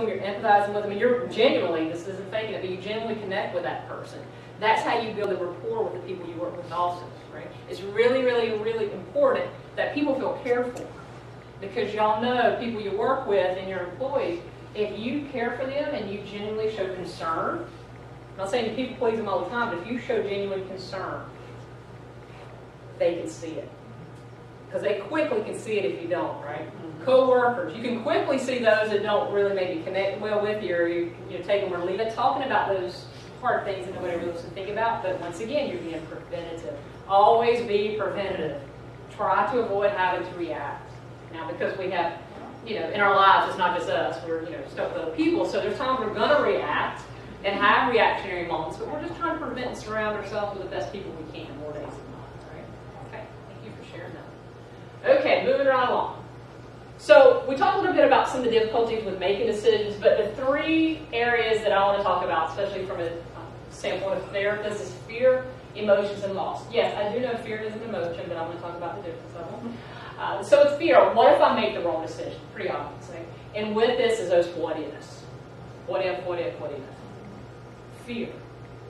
you're empathizing with them, and you're genuinely, this isn't faking it, but you genuinely connect with that person. That's how you build a rapport with the people you work with also, right? It's really, really, really important that people feel cared for. Because y'all know, people you work with and your employees, if you care for them and you genuinely show concern, I'm not saying you people please them all the time, but if you show genuine concern, they can see it. Because they quickly can see it if you don't, right? Co-workers, you can quickly see those that don't really maybe connect well with you, or you take them or leave it. Talking about those hard things that nobody really wants to think about, but once again, you're being preventative. Always be preventative. Try to avoid having to react. Now, because we have, in our lives, it's not just us. We're, stuck with other people, so there's times we're going to react and have reactionary moments, but we're just trying to prevent and surround ourselves with the best people we can more days than not, right? Okay, thank you for sharing that. Okay, moving right along. So we talked a little bit about some of the difficulties with making decisions, but the three areas that I want to talk about, especially from a standpoint of therapists, is fear, emotions, and loss. Yes, I do know fear is an emotion, but I'm going to talk about the difference of them. So it's fear. What if I make the wrong decision? Pretty obviously. And with this is those what ifs. What if, what if, what if? Fear.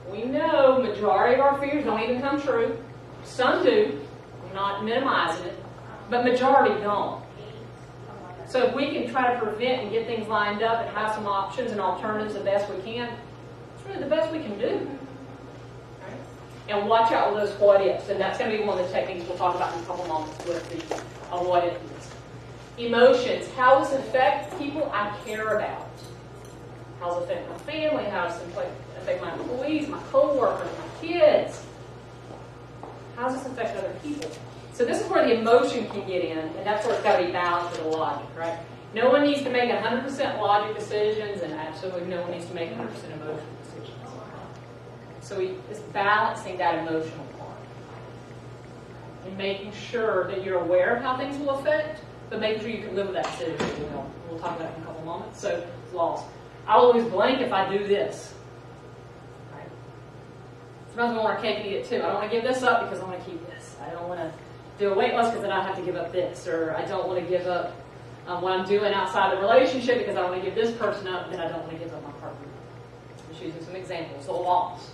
We know majority of our fears don't even come true. Some do. I'm not minimizing it. But majority don't. So if we can try to prevent and get things lined up and have some options and alternatives the best we can, it's really the best we can do. Right? And watch out with those what ifs. And that's going to be one of the techniques we'll talk about in a couple moments with the what if list. Emotions. How does it affect people I care about? How does it affect my family? How does it affect my employees, my co-workers, my kids? How does this affect other people? So this is where the emotion can get in, and that's where it's got to be balanced with the logic, right? No one needs to make 100% logic decisions, and absolutely no one needs to make 100% emotional decisions. So it's balancing that emotional part. And making sure that you're aware of how things will affect, but making sure you can live with that decision as well. We'll talk about it in a couple moments. So, loss. I'll always blank if I do this. Right? Sometimes I want our cake and eat it too. I don't want to give this up because I want to keep this. I don't want to do a weight loss because then I have to give up this, or I don't want to give up what I'm doing outside the relationship because I want to give this person up, then I don't want to give up my partner. I'm just using some examples. So loss.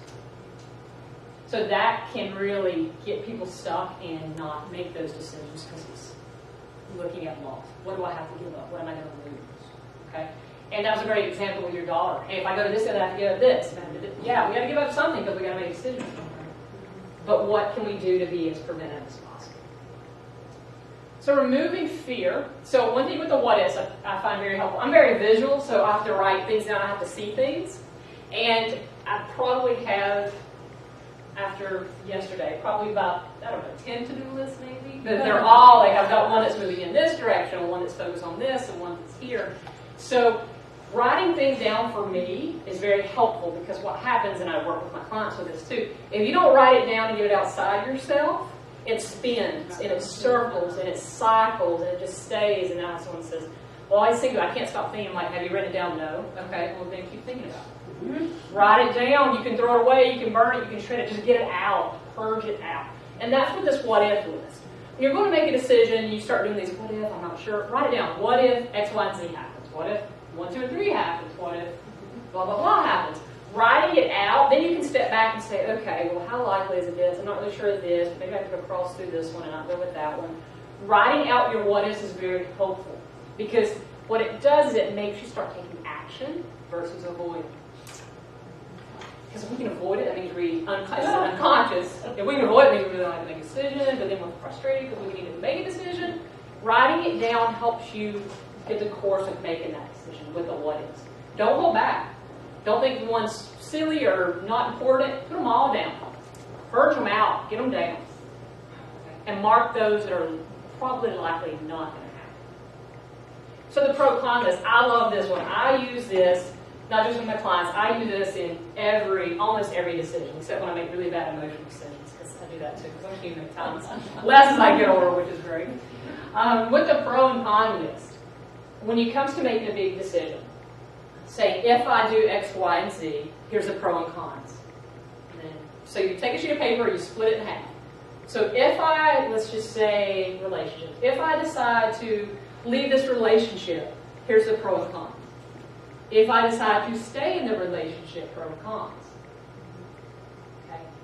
So that can really get people stuck and not make those decisions because it's looking at loss. What do I have to give up? What am I going to lose? Okay? And that was a great example with your daughter. Hey, if I go to this, I have to give up this. Yeah, we got to give up something because we got to make a decision. But what can we do to be as preventive as possible? So removing fear. So one thing with the what ifs I find very helpful. I'm very visual, so I have to write things down. I have to see things. And I probably have, after yesterday, probably about, 10 to-do lists maybe. But they're all, I've got one that's moving in this direction, one that's focused on this, and one that's here. So writing things down for me is very helpful because what happens, and I work with my clients with this too, if you don't write it down and get it outside yourself, it spins, and it circles, and it cycles, and it just stays, and now someone says, well, I can't stop thinking. I'm like, have you written it down? No. Okay, well, then keep thinking about it. Mm-hmm. Write it down. You can throw it away. You can burn it. You can shred it. Just get it out. Purge it out. And that's what this what if list. You're going to make a decision. You start doing these what if, I'm not sure. Write it down. What if X, Y, and Z happens? What if 1, 2, and 3 happens? What if blah, blah, blah happens? Writing it out, then you can step back and say, okay, well, how likely is it this? I'm not really sure of this. Maybe I have to go cross through this one and not go with that one. Writing out your what ifs is very helpful because what it does is it makes you start taking action versus avoiding. Because if we can avoid it, that means we're unconscious. If we can avoid it, it means we don't have to make a decision, but then we're frustrated because we need to make a decision. Writing it down helps you get the course of making that decision with the what ifs. Don't hold back. Don't think one's silly or not important. Put them all down. Purge them out. Get them down. And mark those that are probably likely not going to happen. So the pro-con list. I love this one. I use this, not just with my clients. I use this in almost every decision, except when I make really bad emotional decisions, because I do that too, because I'm human at times. Less as I get older, which is great. With the pro and con list, when it comes to making a big decision, say, if I do X, Y, and Z, here's the pro and cons. So you take a sheet of paper, you split it in half. So if let's just say relationships, if I decide to leave this relationship, here's the pro and con. if I decide to stay in the relationship, pro and cons.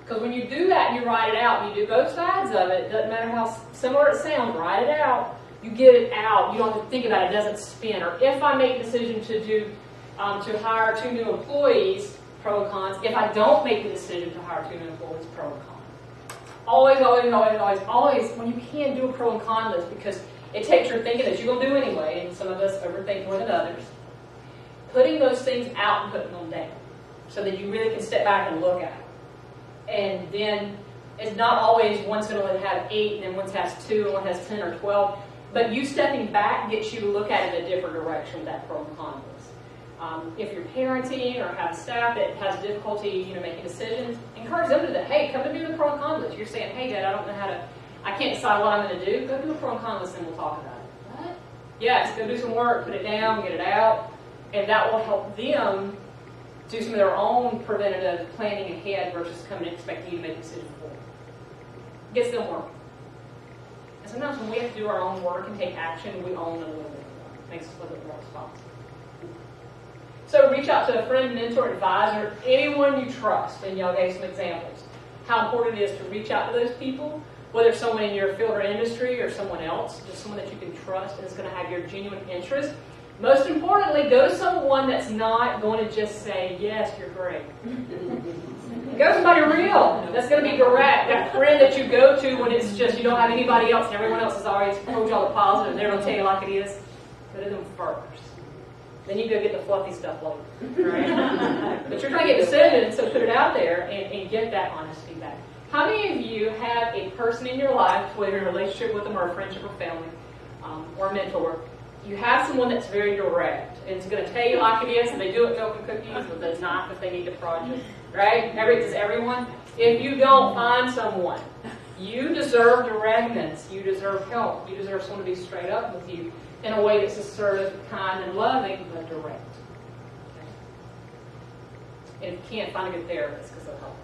Because when you do that and you write it out, and you do both sides of it, doesn't matter how similar it sounds, write it out, you get it out, you don't have to think about it, it doesn't spin. Or if I make the decision to hire 2 new employees, pro and cons. If I don't make the decision to hire 2 new employees, pro and con. Always, always, always, always, always, when you can, do a pro and con list, because it takes your thinking that you're going to do anyway, and some of us overthink more than others. Putting those things out and putting them down, so that you really can step back and look at it. And then it's not always one's going to have 8 and then one has 2 and one has 10 or 12. But you stepping back gets you to look at it in a different direction with that pro and con list. If you're parenting or have staff that has difficulty, making decisions, encourage them to do that. Hey, come and do the pro and con list. You're saying, hey, Dad, I can't decide what I'm going to do. Go do a pro and con list and we'll talk about it. What? Yes, go do some work, put it down, get it out, and that will help them do some of their own preventative planning ahead versus coming and expecting you to make a decision for them. Gets them working. And sometimes when we have to do our own work and take action, we own a little bit more. It makes us a little bit more responsible. So reach out to a friend, mentor, advisor, anyone you trust, and y'all gave some examples. How important it is to reach out to those people, whether it's someone in your field or industry or someone else, just someone that you can trust and is going to have your genuine interest. Most importantly, go to someone that's not going to just say, yes, you're great. Go to somebody real. That's going to be direct. That friend that you go to when it's just you don't have anybody else and everyone else has always told you all the positive and they're going to tell you like it is. Go to them first. Then you go get the fluffy stuff later. Right? But you're trying to get decisions, so put it out there and get that honest feedback. How many of you have a person in your life, whether you're in a relationship with them or a friendship or family, or a mentor, you have someone that's very direct and is going to tell you like it is, and they do it milk and cookies, but that's not if they need to project, right? Does everyone? If you don't find someone, you deserve directness, you deserve help, you deserve someone to be straight up with you in a way that's assertive, kind, and loving, but direct. Okay? And if you can't, find a good therapist because they'll help.